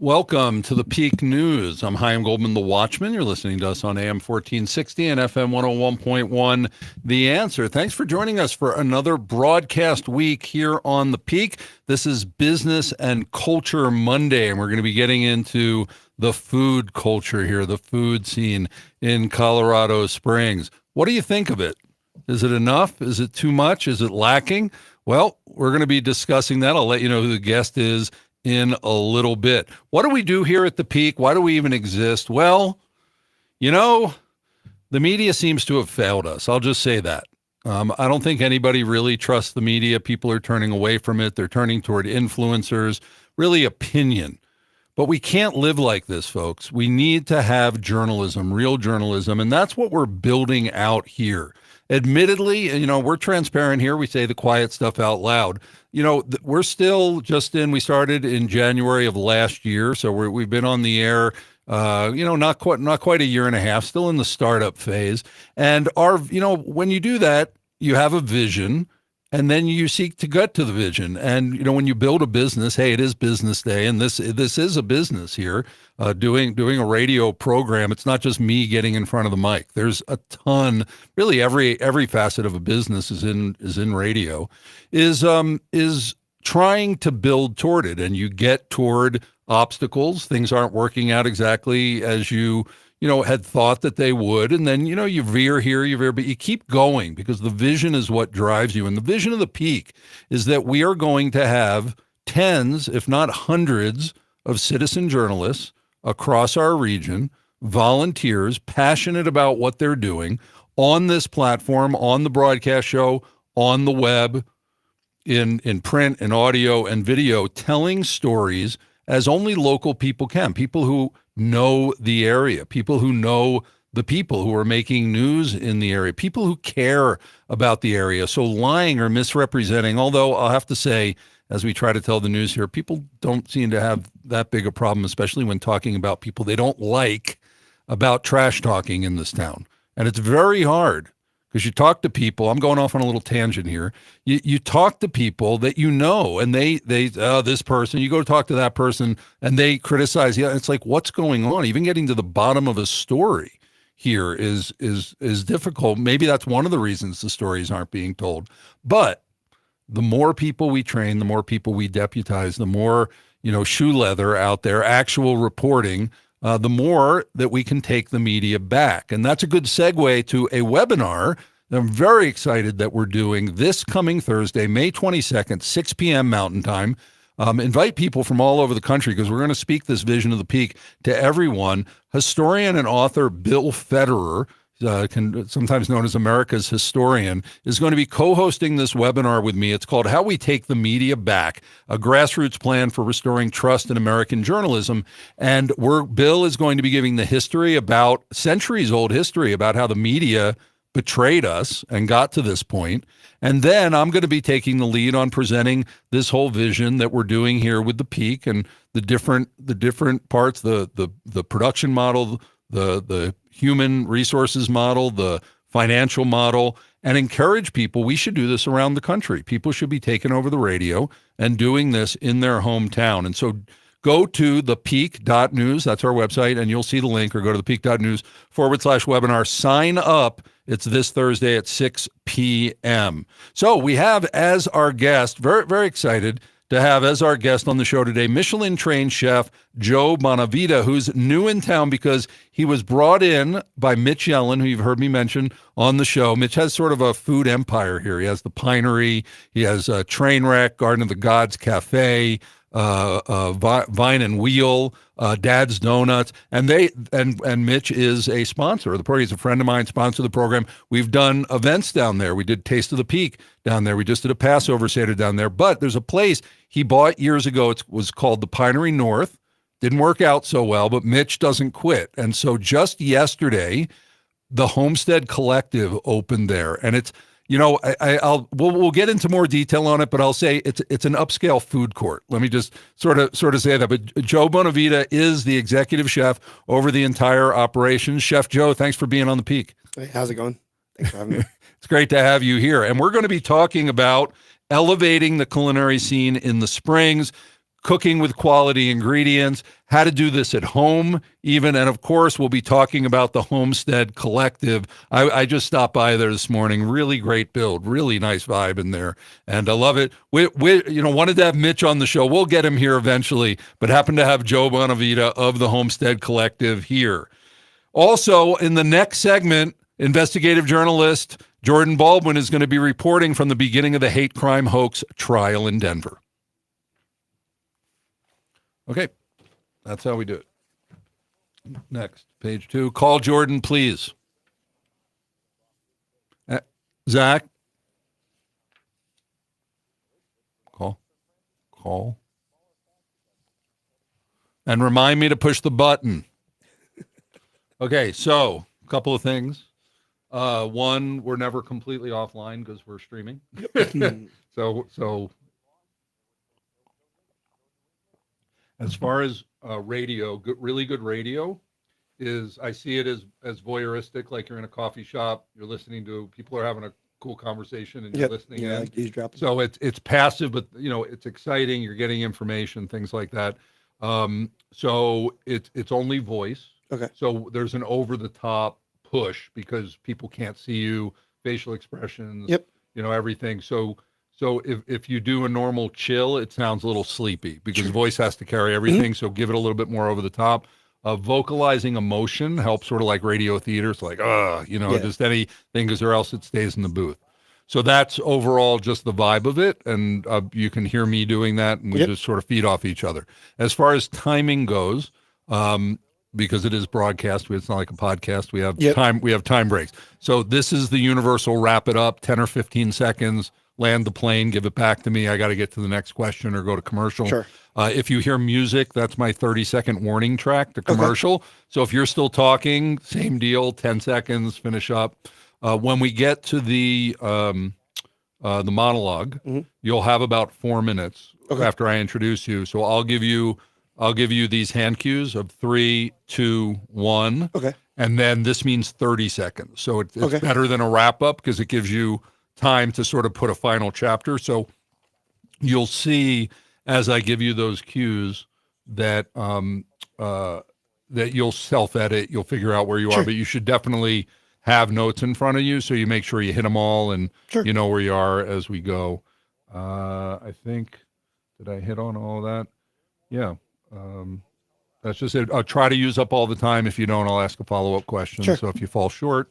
Welcome to the Peak News. I'm Chaim Goldman, the Watchman. You're listening to us on AM 1460 and FM 101.1, The Answer. Thanks for joining us for another broadcast week here on the Peak. This is Business and Culture Monday, and we're going to be getting into the food culture here, the food scene in Colorado Springs. What do you think of it? Is it enough? Is it too much? Is it lacking? Well, we're going to be discussing that. I'll let you know who the guest is in a little bit. What do we do here at the Peak? Why do we even exist? Well, the media seems to have failed us. I'll just say that. I don't think anybody really trusts the media. People are turning away from it. They're turning toward influencers, really opinion. But we can't live like this, folks. We need to have journalism, real journalism, and that's what we're building out here. Admittedly, we're transparent here. We say the quiet stuff out loud. We're still we started in January of last year, so we've been on the air, not quite a year and a half, still in the startup phase. And when you do that, you have a vision, and then you seek to get to the vision. And, when you build a business, hey, it is business day, and this is a business here, doing a radio program. It's not just me getting in front of the mic. There's a ton, really every facet of a business is in radio, is trying to build toward it. And you get toward obstacles. Things aren't working out exactly as you had thought that they would. And then, you veer here, you veer, but you keep going because the vision is what drives you. And the vision of the Peak is that we are going to have tens, if not hundreds, of citizen journalists across our region, volunteers, passionate about what they're doing on this platform, on the broadcast show, on the web, in print and audio and video, telling stories as only local people can, people who know the area, people who know the people who are making news in the area, people who care about the area. So lying or misrepresenting, although I'll have to say, as we try to tell the news here, people don't seem to have that big a problem, especially when talking about people they don't like, about trash talking in this town. And it's very hard because you talk to people. I'm going off on a little tangent here. You talk to people that and this person, you go talk to that person and they criticize you. It's like, what's going on? Even getting to the bottom of a story here is difficult. Maybe that's one of the reasons the stories aren't being told. But the more people we train, the more people we deputize, the more, shoe leather out there, actual reporting, the more that we can take the media back. And that's a good segue to a webinar that I'm very excited that we're doing this coming Thursday, May 22nd, 6 p.m. Mountain Time. Invite people from all over the country because we're going to speak this vision of the Peak to everyone. Historian and author Bill Federer, sometimes known as America's Historian, is going to be co-hosting this webinar with me. It's called How We Take the Media Back, a grassroots plan for restoring trust in American journalism. And Bill is going to be giving the history, about centuries-old history, about how the media betrayed us and got to this point. And then I'm going to be taking the lead on presenting this whole vision that we're doing here with the Peak and the different parts, the production model, the human resources model, the financial model, and encourage people. We should do this around the country. People should be taking over the radio and doing this in their hometown. And so go to thepeak.news. That's our website, and you'll see the link, or go to thepeak.news/webinar. Sign up. It's this Thursday at 6 p.m. So we have as our guest, very, very excited to have as our guest on the show today, Michelin-trained chef Joe Bonavita, who's new in town because he was brought in by Mitch Yellen, who you've heard me mention on the show. Mitch has sort of a food empire here. He has the Pinery, he has Trainwreck, Garden of the Gods Cafe, Vine and Wheel, Dad's Donuts, and Mitch is a sponsor of the program. He's a friend of mine, sponsor of the program. We've done events down there. We did Taste of the Peak down there. We just did a Passover Seder down there. But there's a place he bought years ago. It was called the Pinery North. Didn't work out so well, but Mitch doesn't quit. And so just yesterday, the Homestead Collective opened there, and it's, we'll get into more detail on it, but I'll say it's an upscale food court. Let me just sort of say that. But Joe Bonavita is the executive chef over the entire operation. Chef Joe, thanks for being on the Peak. Hey, how's it going? Thanks for having me. It's great to have you here. And we're going to be talking about elevating the culinary scene in the Springs. cooking with quality ingredients, how to do this at home even. And of course, we'll be talking about the Homestead Collective. I just stopped by there this morning. Really great build, really nice vibe in there. And I love it. We wanted to have Mitch on the show. We'll get him here eventually, but happened to have Joe Bonavita of the Homestead Collective here. Also, in the next segment, investigative journalist Jordan Baldwin is going to be reporting from the beginning of the hate crime hoax trial in Denver. Okay, that's how we do it. Next, page 2. Call Jordan, please. Zach? Call. And remind me to push the button. Okay, so a couple of things. One, we're never completely offline because we're streaming. So as far as radio, really good radio is, I see it as voyeuristic, like you're in a coffee shop, you're listening to, people are having a cool conversation and you're listening in. Like eavesdropping. So it's passive, but it's exciting. You're getting information, things like that. So it's only voice. Okay. So there's an over-the-top push because people can't see you, facial expressions, everything. So if you do a normal chill, it sounds a little sleepy because voice has to carry everything. So give it a little bit more over the top. Vocalizing emotion helps, sort of like radio theater. It's like, just anything, because or else it stays in the booth. So that's overall just the vibe of it. And you can hear me doing that, and we just sort of feed off each other. As far as timing goes, because it is broadcast, it's not like a podcast. We have time. We have time breaks. So this is the universal wrap it up, 10 or 15 seconds, land the plane, give it back to me. I got to get to the next question or go to commercial. Sure. If you hear music, that's my 30-second warning track to commercial. Okay. So if you're still talking, same deal, 10 seconds, finish up. When we get to the monologue, you'll have about 4 minutes after I introduce you. So I'll give you these hand cues of 3, 2, 1. Okay. And then this means 30 seconds. So it's better than a wrap up because it gives you time to sort of put a final chapter. So you'll see as I give you those cues that that you'll self-edit, you'll figure out where you are, but you should definitely have notes in front of you so you make sure you hit them all and you know where you are as we go. I think, did I hit on all that? Yeah. That's just it. I'll try to use up all the time. If you don't, I'll ask a follow-up question. Sure. So if you fall short,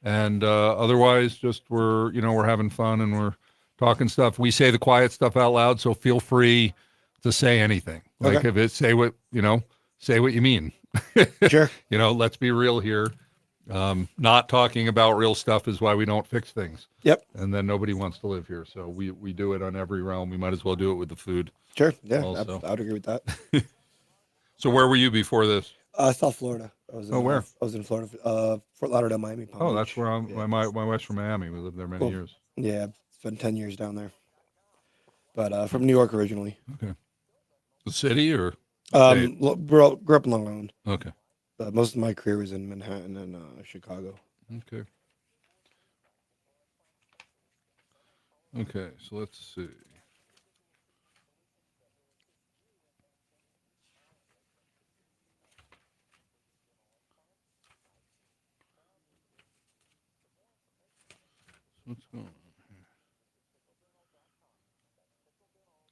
and otherwise, just we're having fun and we're talking stuff. We say the quiet stuff out loud, so feel free to say anything. Like if it say what you mean. Sure. Let's be real here. Not talking about real stuff is why we don't fix things. Yep. And then nobody wants to live here. So we do it on every realm. We might as well do it with the food. Sure. Yeah, I would agree with that. So where were you before this? South Florida. Where? I was in Florida, Fort Lauderdale, Miami. Palm Beach. That's where I'm. Yeah. My wife's from Miami. We lived there many years. Yeah, spent 10 years down there. But from New York originally. Okay. The city or? Grew up in Long Island. Okay. Most of my career was in Manhattan and Chicago. Okay. Okay, so let's see. What's going on here?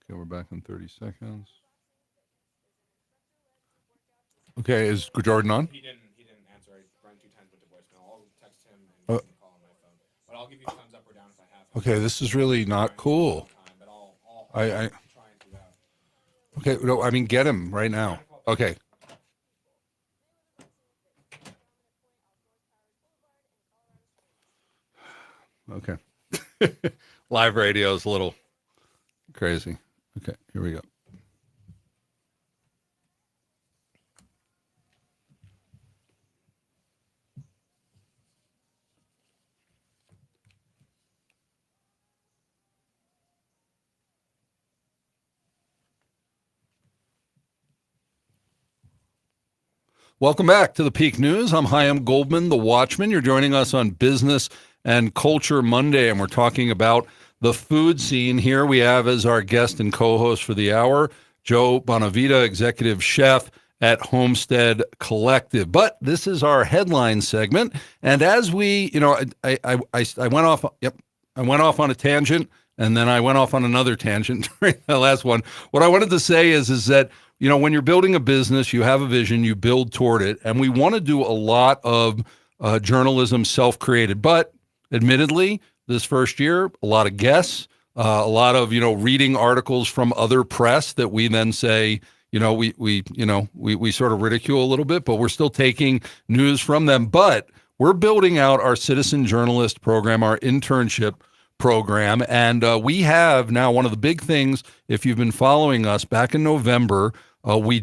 Okay, we're back in 30 seconds. Okay, is Jordan on? He didn't answer. I rang 2 times with the voicemail. I'll text him and he can call on my phone. But I'll give you thumbs up or down if I have. Okay, this is really not cool. I'll I try and do that. Okay, no, I mean get him right now. Okay. Okay. Live radio is a little crazy. Okay, here we go. Welcome back to the Peak News. I'm Chaim Goldman, the Watchman. You're joining us on Business and Culture Monday, and we're talking about the food scene. Here we have as our guest and co-host for the hour, Joe Bonavita, executive chef at Homestead Collective. But this is our headline segment, and as we, I went off. Yep, I went off on a tangent, and then I went off on another tangent during the last one. What I wanted to say is that when you're building a business, you have a vision, you build toward it, and we want to do a lot of journalism self-created. But admittedly, this first year, a lot of guests, a lot of reading articles from other press that we then say we sort of ridicule a little bit, but we're still taking news from them. But we're building out our citizen journalist program, our internship program, and we have now one of the big things. If you've been following us, back in November, we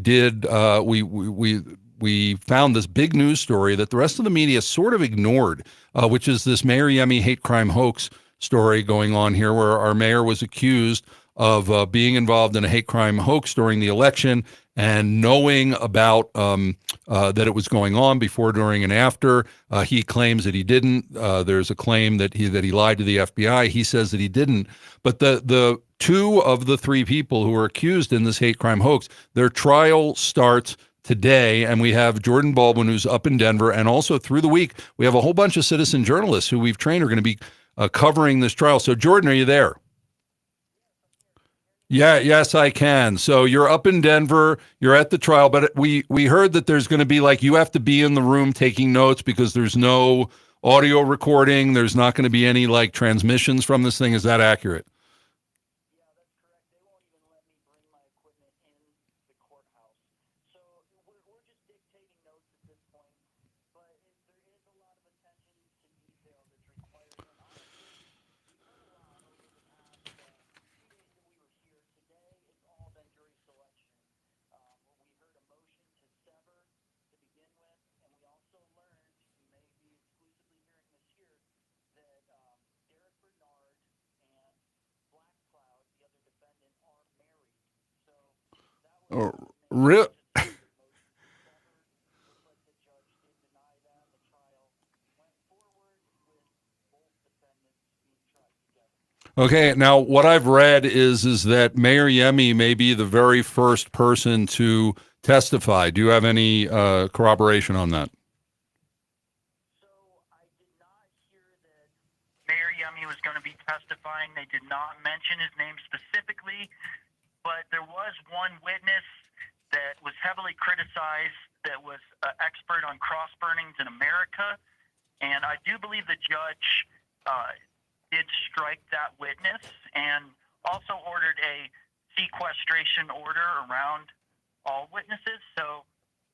found this big news story that the rest of the media sort of ignored, which is this Mayor Yemi hate crime hoax story going on here, where our mayor was accused of being involved in a hate crime hoax during the election, and knowing about that it was going on before, during, and after. He claims that he didn't. There's a claim that he lied to the FBI. He says that he didn't. But the two of the three people who were accused in this hate crime hoax, their trial starts today, and we have Jordan Baldwin, who's up in Denver, and also through the week we have a whole bunch of citizen journalists who we've trained are going to be covering this trial. So Jordan, are you there? Yeah, yes, I can. So you're up in Denver, you're at the trial, but we heard that there's going to be, like, you have to be in the room taking notes because there's no audio recording. There's not going to be any transmissions from this thing. Is that accurate? Oh, real. Okay, now what I've read is that Mayor Yemi may be the very first person to testify. Do you have any corroboration on that? Mayor Yemi was going to be testifying. They did not mention his name specifically, but there was one witness that was heavily criticized that was an expert on cross burnings in America, and I do believe the judge did strike that witness and also ordered a sequestration order around all witnesses. So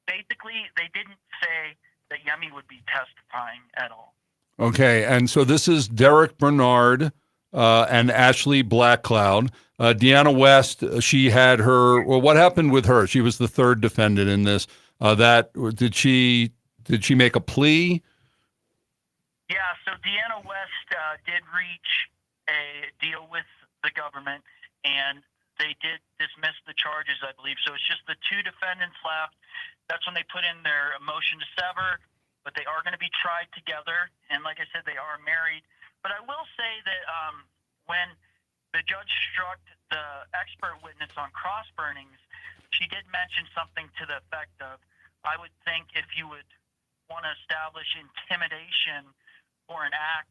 basically, they didn't say that Yemi would be testifying at all. Okay, and so this is Derek Bernard and Ashley Blackcloud. Deanna West, she had her. Well, what happened with her? She was the third defendant in this. Did she make a plea? Yeah, so Deanna West did reach a deal with the government, and they did dismiss the charges, I believe. So it's just the two defendants left. That's when they put in their motion to sever, but they are going to be tried together. And like I said, they are married. But I will say that when the judge struck the expert witness on cross burnings, she did mention something to the effect of, I would think if you would want to establish intimidation or an act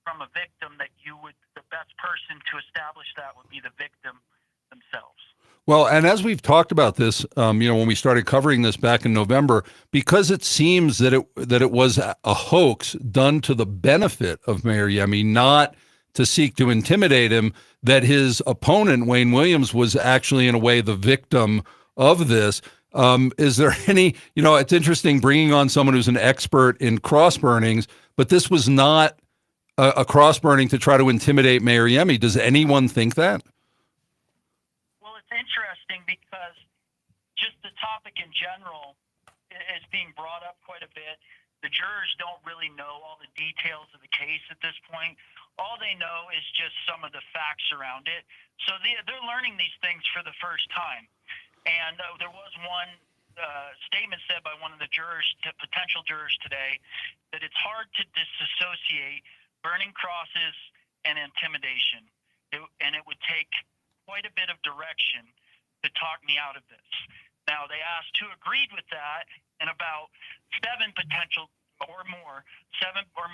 from a victim, that the best person to establish that would be the victim themselves. Well, and as we've talked about this, when we started covering this back in November, because it seems that it was a hoax done to the benefit of Mayor Yemi, not to seek to intimidate him, that his opponent, Wayne Williams, was actually in a way the victim of this. Is there any, it's interesting bringing on someone who's an expert in cross burnings, but this was not a cross burning to try to intimidate Mayor Yemi. Does anyone think that? Well, it's interesting because just the topic in general is being brought up quite a bit. The jurors don't really know all the details of the case at this point. All they know is just some of the facts around it. So they're learning these things for the first time. And there was one statement said by one of the potential jurors today, that it's hard to disassociate burning crosses and intimidation. And it would take quite a bit of direction to talk me out of this. Now, they asked who agreed with that, and about seven or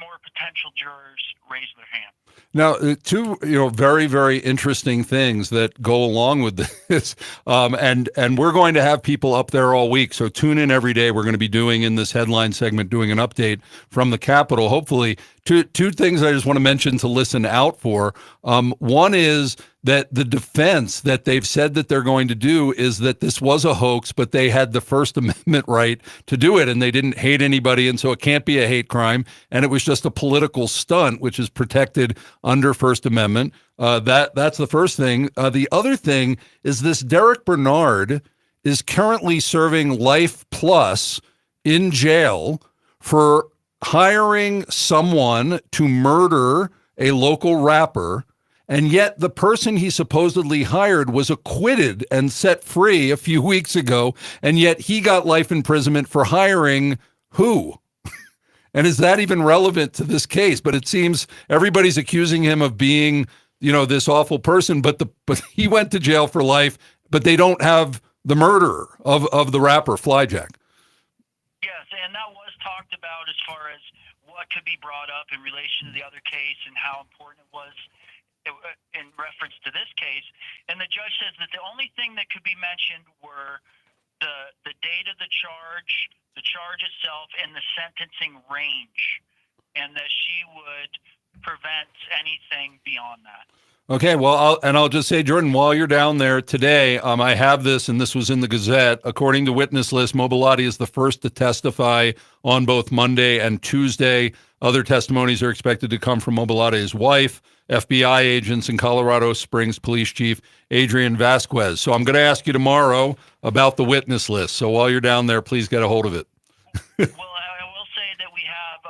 more potential jurors raised their hand. Now, two very, very interesting things that go along with this, and we're going to have people up there all week. So tune in every day. We're going to be doing in this headline segment, doing an update from the Capitol. Hopefully, two things I just want to mention to listen out for. One is that the defense that they've said that they're going to do is that this was a hoax, but they had the First Amendment right to do it, and they didn't hate anybody, and so it can't be a hate crime, and it was just a political stunt, which is protected under First Amendment. That's the first thing. The other thing is this Derek Bernard is currently serving life plus in jail for hiring someone to murder a local rapper, and yet the person he supposedly hired was acquitted and set free a few weeks ago, and yet he got life imprisonment for hiring who? And is that even relevant to this case? But it seems everybody's accusing him of being, this awful person, but he went to jail for life, but they don't have the murderer of the rapper Flyjack. Yes, and that was talked about as far as what could be brought up in relation to the other case and how important it was in reference to this case. And the judge says that the only thing that could be mentioned were the date of the charge itself, and the sentencing range, and that she would prevent anything beyond that. Okay, well, I'll just say, Jordan, while you're down there today, I have this, and this was in the Gazette. According to witness list, Mobilotti is the first to testify on both Monday and Tuesday. Other testimonies are expected to come from Mobilotti's wife, FBI agents, and Colorado Springs Police Chief Adrian Vasquez. So I'm going to ask you tomorrow about the witness list. So while you're down there, please get a hold of it. Well, I will say that we have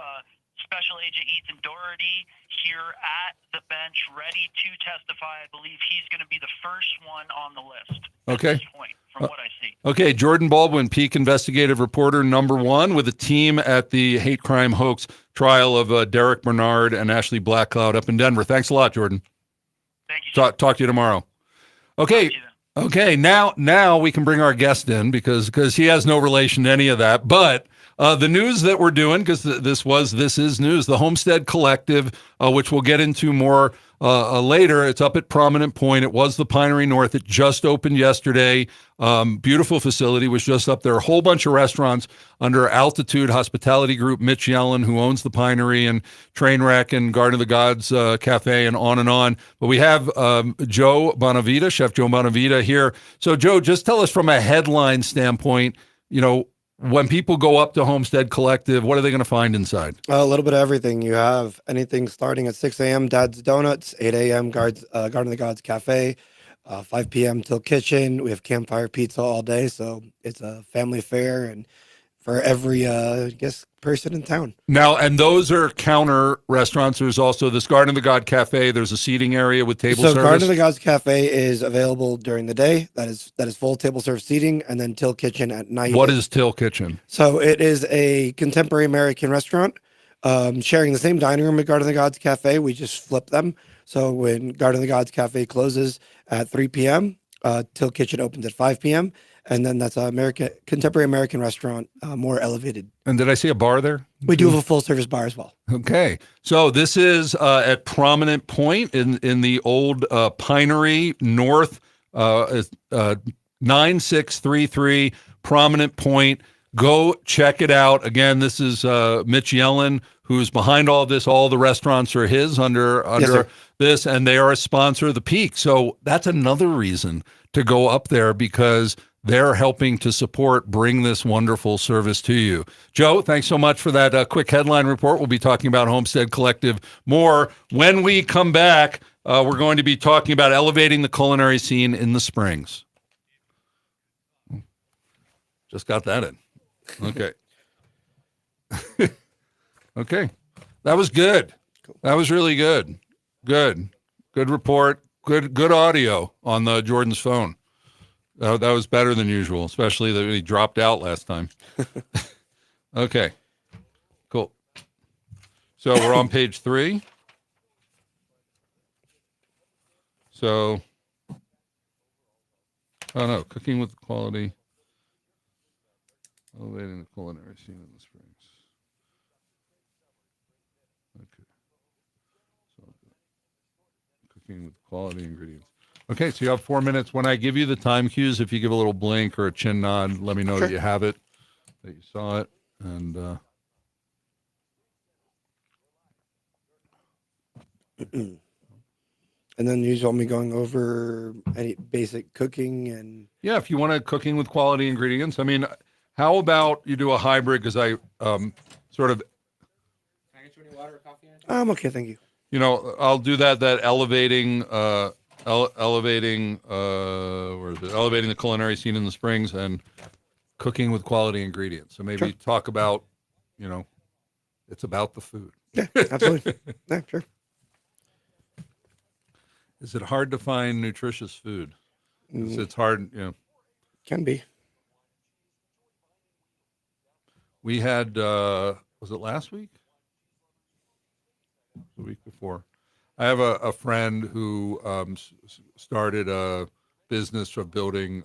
Special Agent Ethan Doherty here at the bench ready to testify. I believe he's going to be the first one on the list at this point, from what I see. Okay, Jordan Baldwin, Peak Investigative Reporter #1, with a team at the hate crime hoax trial of Derek Bernard and Ashley Blackcloud up in Denver. Thanks a lot, Jordan. Thank you. Talk to you tomorrow. Okay. Okay, now we can bring our guest in because he has no relation to any of that. But the news that we're doing, because this is news, the Homestead Collective, which we'll get into more later. It's up at Prominent Point. It was the Pinery North. It just opened yesterday. Beautiful facility, was just up there. A whole bunch of restaurants under Altitude Hospitality Group. Mitch Yellen, who owns the Pinery, and Trainwreck and Garden of the Gods Cafe, and on and on. But we have Joe Bonavita, Chef Joe Bonavita here. So Joe, just tell us from a headline standpoint, when people go up to Homestead Collective, what are they going to find inside? A little bit of everything. You have anything starting at 6 a.m., Dad's Donuts, 8 a.m., Garden of the Gods Cafe, 5 p.m. till kitchen. We have campfire pizza all day, so it's a family affair and for every, person in town. Now, and those are counter restaurants. There's also this Garden of the God Cafe. There's a seating area with table service. Garden of the Gods Cafe is available during the day. That is full table service seating, and then Till Kitchen at night. What is Till Kitchen? So it is a contemporary American restaurant, sharing the same dining room with Garden of the Gods Cafe. We just flip them. So when Garden of the Gods Cafe closes at 3 p.m., Till Kitchen opens at 5 p.m., and then that's a contemporary American restaurant, more elevated. And did I see a bar there? We do have a full service bar as well. Okay. So this is at Prominent Point in the old Pinery North, 9633 Prominent Point. Go check it out. Again, this is Mitch Yellen, who's behind all this. All the restaurants are his under Yes, this, and they are a sponsor of the Peak. So that's another reason to go up there, because they're helping to bring this wonderful service to you. Joe, thanks so much for that quick headline report. We'll be talking about Homestead Collective more. When we come back, we're going to be talking about elevating the culinary scene in the Springs. Just got that in. Okay. Okay. That was good. That was really good. Good report. Good audio on the Jordan's phone. That was better than usual, especially that he dropped out last time. Okay, cool. So we're on page 3. So, Oh no, cooking with quality, elevating the culinary scene in the Springs. Okay, so cooking with quality ingredients. Okay, so you have 4 minutes. When I give you the time cues, if you give a little blink or a chin nod, let me know Sure. that you have it, that you saw it, and And then you want me going over any basic cooking and yeah, if you want to cooking with quality ingredients, I mean, how about you do a hybrid? Because I sort of, Can I get you any water or coffee? Anything? I'm okay, thank you. I'll do that elevating, elevating, where is it? Elevating the culinary scene in the Springs and cooking with quality ingredients. So maybe Sure. talk about, it's about the food. Yeah, absolutely. Yeah, sure. Is it hard to find nutritious food? It's hard, Can be. We had, was it last week? The week before. I have a friend who started a business of building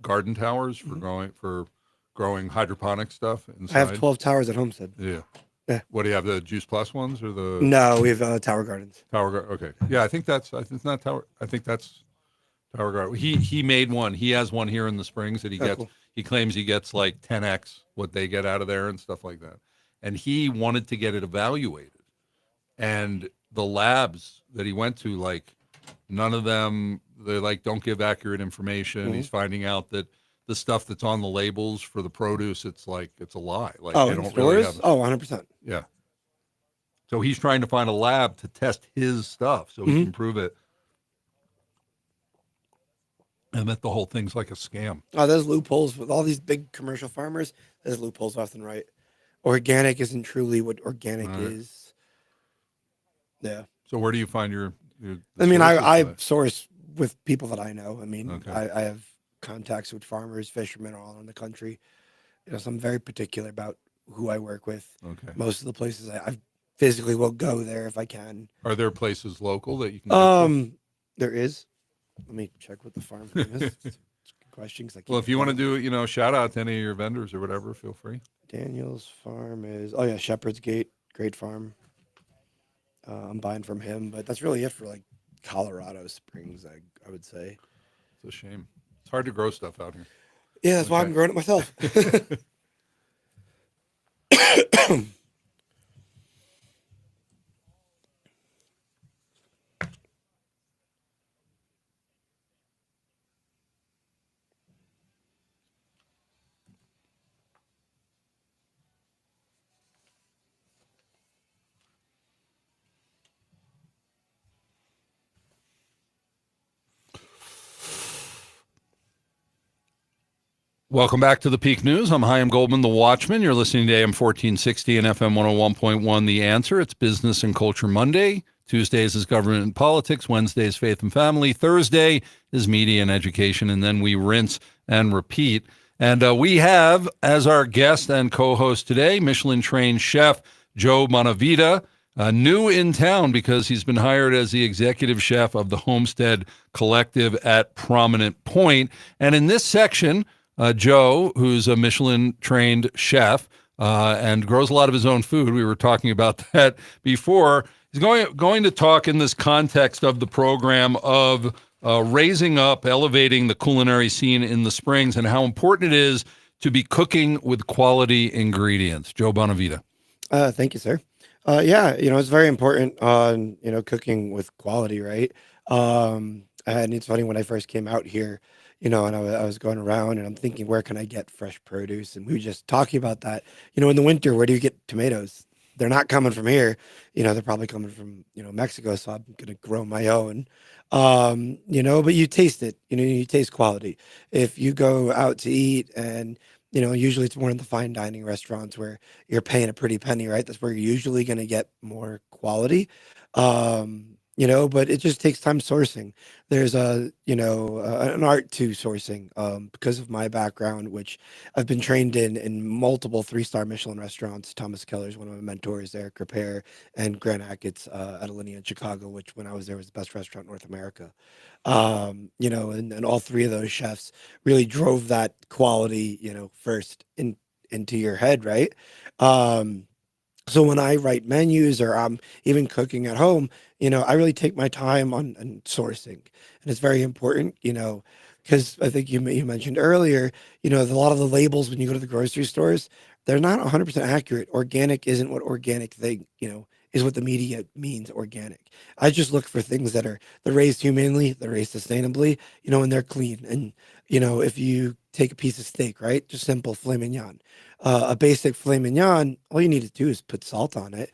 garden towers for growing hydroponic stuff inside. I have 12 towers at Homestead. Yeah. Yeah. What do you have? The Juice Plus ones or the No, we have Tower Gardens. Okay. Yeah, I think it's not Tower. I think that's Tower Garden. He made one. He has one here in the Springs that he gets. Cool. He claims he gets like 10x what they get out of there and stuff like that. And he wanted to get it evaluated. And the labs that he went to, like, none of them, they like don't give accurate information. Mm-hmm. He's finding out that the stuff that's on the labels for the produce, it's like it's a lie. Like Oh, they in don't stores? really have. Oh, 100%. Yeah. So he's trying to find a lab to test his stuff so he can prove it. And that the whole thing's like a scam. Oh, there's loopholes with all these big commercial farmers. There's loopholes left and right. Organic isn't truly what organic is. Yeah. So where do you find your I mean, I sources? source with people that I know. I mean, Okay. I have contacts with farmers, fishermen all around the country. So I'm very particular about who I work with. Okay. Most of the places I physically will go there if I can. Are there places local that you can go to? There is. Let me check what the farm name is. It's a good question. Well, if you want to do, shout out to any of your vendors or whatever, feel free. Daniel's farm is, Shepherd's Gate, great farm. I'm buying from him, but that's really it for like Colorado Springs, I would say. It's a shame. It's hard to grow stuff out here. Yeah, that's why I'm growing it myself. Welcome back to the Peak News. I'm Chaim Goldman, the Watchman. You're listening to AM 1460 and FM 101.1, The Answer. It's Business and Culture Monday. Tuesdays is Government and Politics. Wednesdays, Faith and Family. Thursday is Media and Education. And then we rinse and repeat. And we have, as our guest and co-host today, Michelin-trained chef Joe Bonavita, new in town because he's been hired as the executive chef of the Homestead Collective at Prominent Point. And in this section, Joe, who's a Michelin-trained chef and grows a lot of his own food. We were talking about that before. He's going to talk in this context of the program of raising up, elevating the culinary scene in the Springs and how important it is to be cooking with quality ingredients. Joe Bonavita. Thank you, sir. It's very important on, cooking with quality, right? And it's funny, when I first came out here, and I was going around and I'm thinking, where can I get fresh produce? And we were just talking about that. In the winter, where do you get tomatoes? They're not coming from here. They're probably coming from, Mexico. So I'm going to grow my own, but you taste it, you taste quality. If you go out to eat and, usually it's one of the fine dining restaurants where you're paying a pretty penny, right? That's where you're usually going to get more quality. but it just takes time sourcing. There's an art to sourcing, because of my background, which I've been trained in multiple 3-star Michelin restaurants. Thomas Keller's one of my mentors, Eric Repair, and Grant Hackett's at Alinea in Chicago, which when I was there was the best restaurant in North America. And all three of those chefs really drove that quality, first into your head, right? Um, so when I write menus or I'm even cooking at home, I really take my time on sourcing, and it's very important, because I think you mentioned earlier, a lot of the labels when you go to the grocery stores, they're not 100% accurate. Organic isn't what organic thing, is what the media means organic. I just look for things that are they're raised humanely, they're raised sustainably, and they're clean. And if you take a piece of steak, right, just simple filet mignon, a basic filet mignon, all you need to do is put salt on it,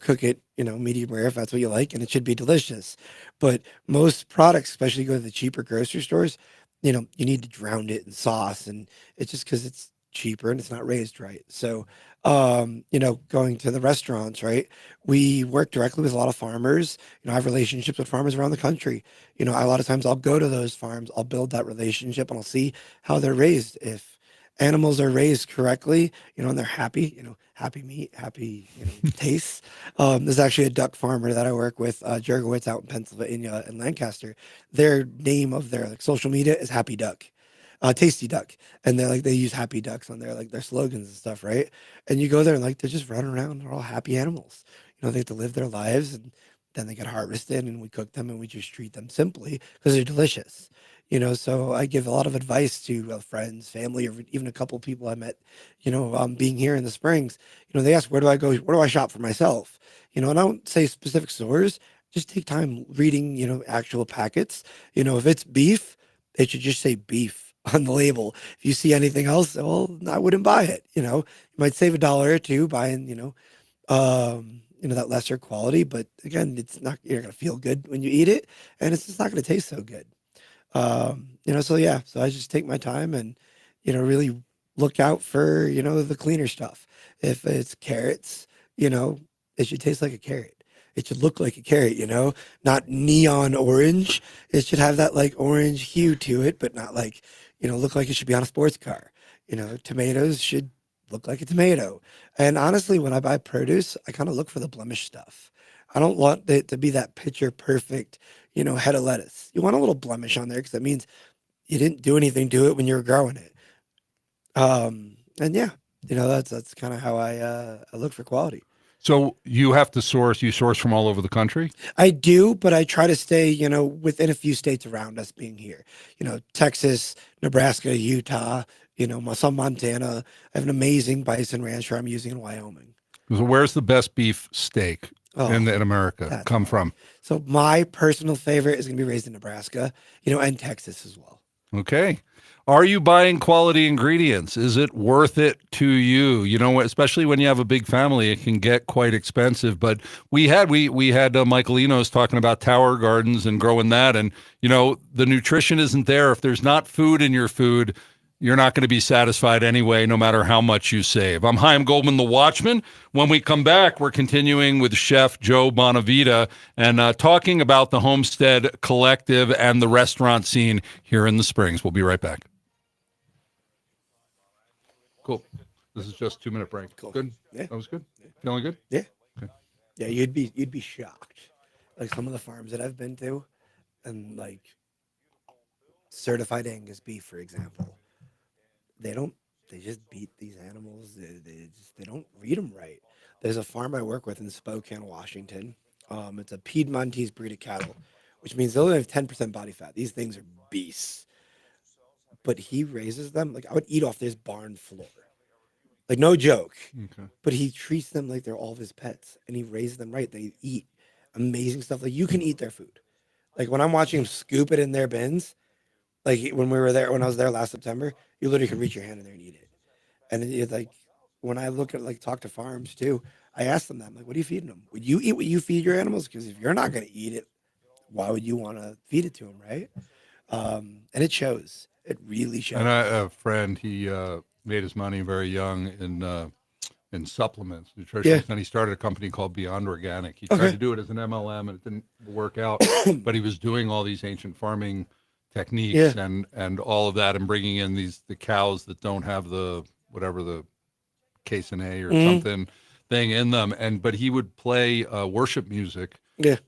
cook it, medium rare if that's what you like, and it should be delicious. But most products, especially go to the cheaper grocery stores, you need to drown it in sauce, and it's just because it's cheaper and it's not raised right. So, going to the restaurants, right? We work directly with a lot of farmers. I have relationships with farmers around the country. A lot of times I'll go to those farms, I'll build that relationship, and I'll see how they're raised. If animals are raised correctly, and they're happy, happy meat, happy, taste. There's actually a duck farmer that I work with, Jergowitz out in Pennsylvania and Lancaster. Their name of their social media is Happy Duck, Tasty Duck, and they use Happy Ducks on their slogans and stuff, right? And you go there and they're just running around, they're all happy animals. They have to live their lives, and then they get harvested, and we cook them, and we just treat them simply because they're delicious. So I give a lot of advice to friends, family, or even a couple of people I met, being here in the Springs. They ask, where do I go? Where do I shop for myself? And I don't say specific stores. Just take time reading, actual packets. If it's beef, it should just say beef on the label. If you see anything else, well, I wouldn't buy it. You might save a dollar or two buying, that lesser quality, but again, it's not, you're gonna feel good when you eat it, and it's just not gonna taste so good. So yeah, so I just take my time and, really look out for, the cleaner stuff. If it's carrots, you know, it should taste like a carrot. It should look like a carrot, not neon orange. It should have that like orange hue to it, but not like, look like it should be on a sports car. Tomatoes should look like a tomato. And honestly, when I buy produce, I kind of look for the blemish stuff. I don't want it to be that picture perfect, head of lettuce. You want a little blemish on there because that means you didn't do anything to it when you were growing it. And yeah, that's kind of how I look for quality. So you source from all over the country? I do, but I try to stay, within a few states around us being here. Texas, Nebraska, Utah, some Montana. I have an amazing bison rancher I'm using in Wyoming. So where's the best beef steak Oh, in America come from? So my personal favorite is going to be raised in Nebraska, and Texas as well. Okay. Are you buying quality ingredients? Is it worth it to you? Especially when you have a big family, it can get quite expensive. But we had Michael Enos talking about tower gardens and growing that, and the nutrition isn't there. If there's not food in your food, you're not going to be satisfied anyway, no matter how much you save. I'm Chaim Goldman, the Watchman. When we come back, we're continuing with Chef Joe Bonavita and talking about the Homestead Collective and the restaurant scene here in the Springs. We'll be right back. Cool. This is just 2-minute break. Cool. Good? Yeah. That was good? Feeling good? Yeah. Okay. Yeah, you'd be shocked. Like some of the farms that I've been to, and like certified Angus beef, for example, they just beat these animals. They don't read them right. There's a farm I work with in Spokane, Washington. It's a Piedmontese breed of cattle, which means they only have 10% body fat. These things are beasts. But he raises them like I would eat off this barn floor. Like no joke. Okay. But he treats them like they're all of his pets, and he raises them right. They eat amazing stuff. Like you can eat their food. Like when I'm watching them scoop it in their bins, like when I was there last September, you literally could reach your hand in there and eat it. And then it's like when I look at talk to farms too, I ask them that, I'm like, what are you feeding them? Would you eat what you feed your animals? Because if you're not going to eat it, why would you want to feed it to them, right? And it shows. It really shows. And a friend, he made his money very young in in supplements, nutritionals. Yeah. And he started a company called Beyond Organic. He tried Okay. to do it as an MLM and it didn't work out, but he was doing all these ancient farming techniques and all of that and bringing in the cows that don't have the whatever the casein A or something thing in them. But he would play worship music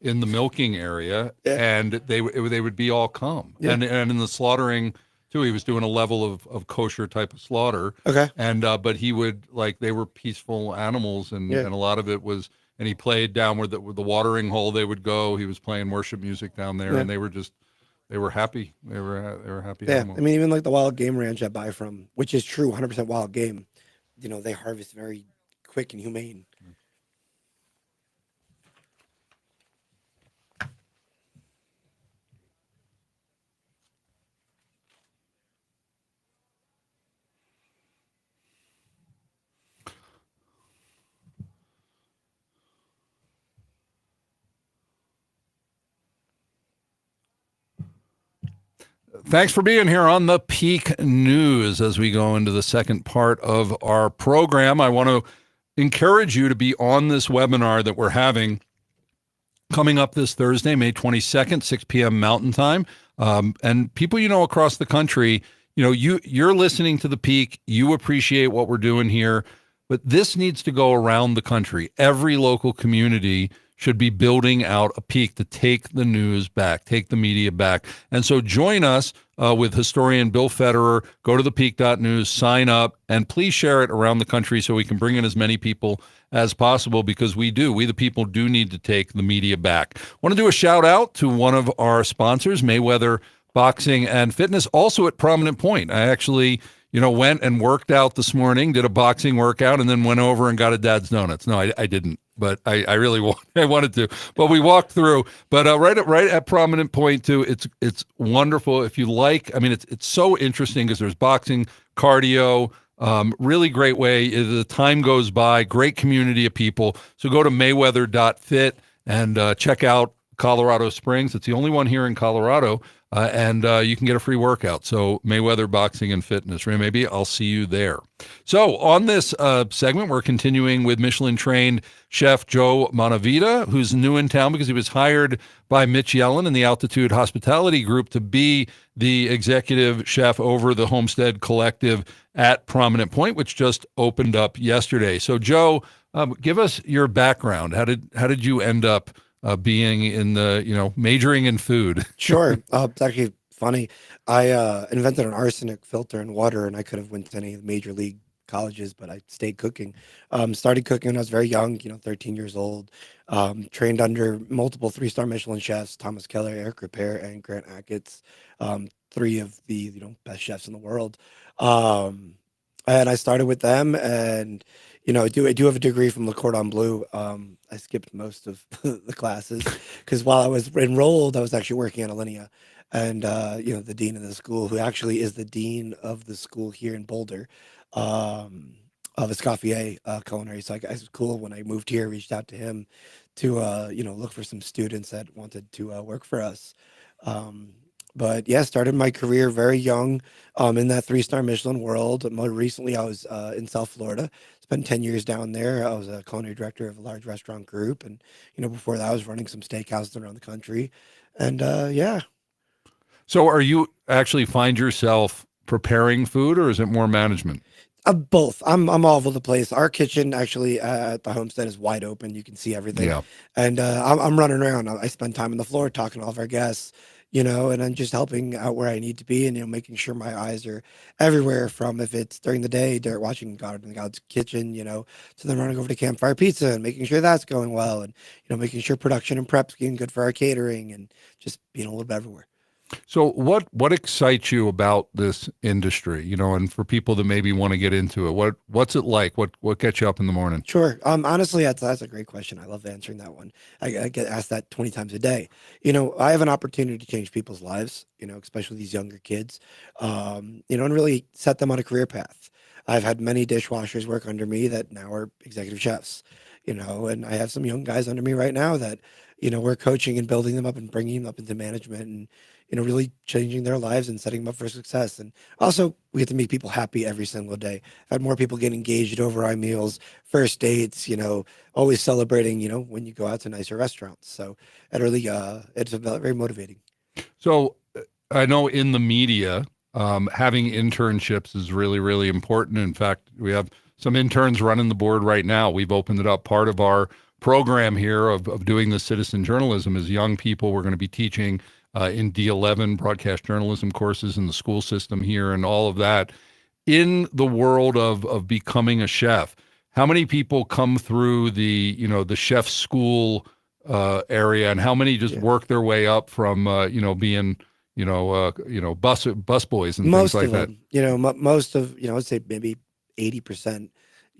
in the milking area, and they would be all calm. And in the slaughtering too, he was doing a level of kosher type of slaughter. Okay. And but he would they were peaceful animals, and a lot of it was. And he played down where the watering hole they would go. He was playing worship music down there, and they were happy. They were happy animals. I mean, even like the wild game ranch I buy from, which is true, 100% wild game. They harvest very quick and humane. Thanks for being here on the Peak News. As we go into the second part of our program, I want to encourage you to be on this webinar that we're having coming up this Thursday, May 22nd, 6 p.m. Mountain Time. And people across the country, you're listening to the Peak. You appreciate what we're doing here, but this needs to go around the country. Every local community should be building out a Peak to take the news back, take the media back. And so join us with historian Bill Federer. Go to thepeak.news, sign up, and please share it around the country so we can bring in as many people as possible, because we the people do need to take the media back. I want to do a shout out to one of our sponsors, Mayweather Boxing and Fitness, also at Prominent Point. I actually went and worked out this morning, did a boxing workout, and then went over and got a Dad's Donuts. No, I didn't, but I really wanted to. But we walked through. But right at Prominent Point too, it's wonderful. If you like, I mean, it's so interesting because there's boxing, cardio, really great way. The time goes by. Great community of people. So go to Mayweather.fit and check out Colorado Springs. It's the only one here in Colorado. And you can get a free workout. So Mayweather Boxing and Fitness. Maybe I'll see you there. So on this segment, we're continuing with Michelin-trained chef Joe Bonavita, who's new in town because he was hired by Mitch Yellen in the Altitude Hospitality Group to be the executive chef over the Homestead Collective at Prominent Point, which just opened up yesterday. So Joe, give us your background. How did you end up being in the, majoring in food? Sure. It's actually funny. I invented an arsenic filter in water, and I could have went to any major league colleges, but I stayed cooking. Started cooking when I was very young, 13 years old. Trained under multiple 3-star Michelin chefs, Thomas Keller, Eric Ripert, and Grant Achatz, 3 of the best chefs in the world. And I started with them, and I do have a degree from Le Cordon Bleu. I skipped most of the classes because while I was enrolled, I was actually working at Alinea, and the dean of the school, who actually is the dean of the school here in Boulder, of Escoffier Culinary. So it was cool when I moved here. Reached out to him to look for some students that wanted to work for us. But yeah, started my career very young in that 3-star Michelin world. More recently, I was in South Florida. Spent 10 years down there. I was a culinary director of a large restaurant group. And, before that, I was running some steakhouses around the country. And yeah. So are you actually find yourself preparing food, or is it more management? Both. I'm all over the place. Our kitchen actually at the homestead is wide open. You can see everything. Yeah. And I'm running around. I spend time on the floor talking to all of our guests, and I'm just helping out where I need to be, and making sure my eyes are everywhere, from if it's during the day, they're watching God's Kitchen, to then running over to Campfire Pizza and making sure that's going well, and making sure production and prep's getting good for our catering, and just being a little bit everywhere. So what excites you about this industry, and for people that maybe want to get into it, what's it like? What gets you up in the morning? Sure. Honestly, that's a great question. I love answering that one. I get asked that 20 times a day. I have an opportunity to change people's lives, especially these younger kids, and really set them on a career path. I've had many dishwashers work under me that now are executive chefs. and I have some young guys under me right now that, we're coaching and building them up and bringing them up into management and, really changing their lives and setting them up for success. And also we get to make people happy every single day. I've had more people get engaged over our meals, first dates, always celebrating, when you go out to nicer restaurants. So it really, it's very motivating. So I know in the media, having internships is really, really important. In fact, we have some interns running the board right now. We've opened it up. Part of our program here of doing the citizen journalism is young people. We're going to be teaching in D11 broadcast journalism courses in the school system here and all of that. In the world of becoming a chef, how many people come through the chef school area, and how many just work their way up from being bus boys and Most things like of that? them, most of, I'd say maybe 80%,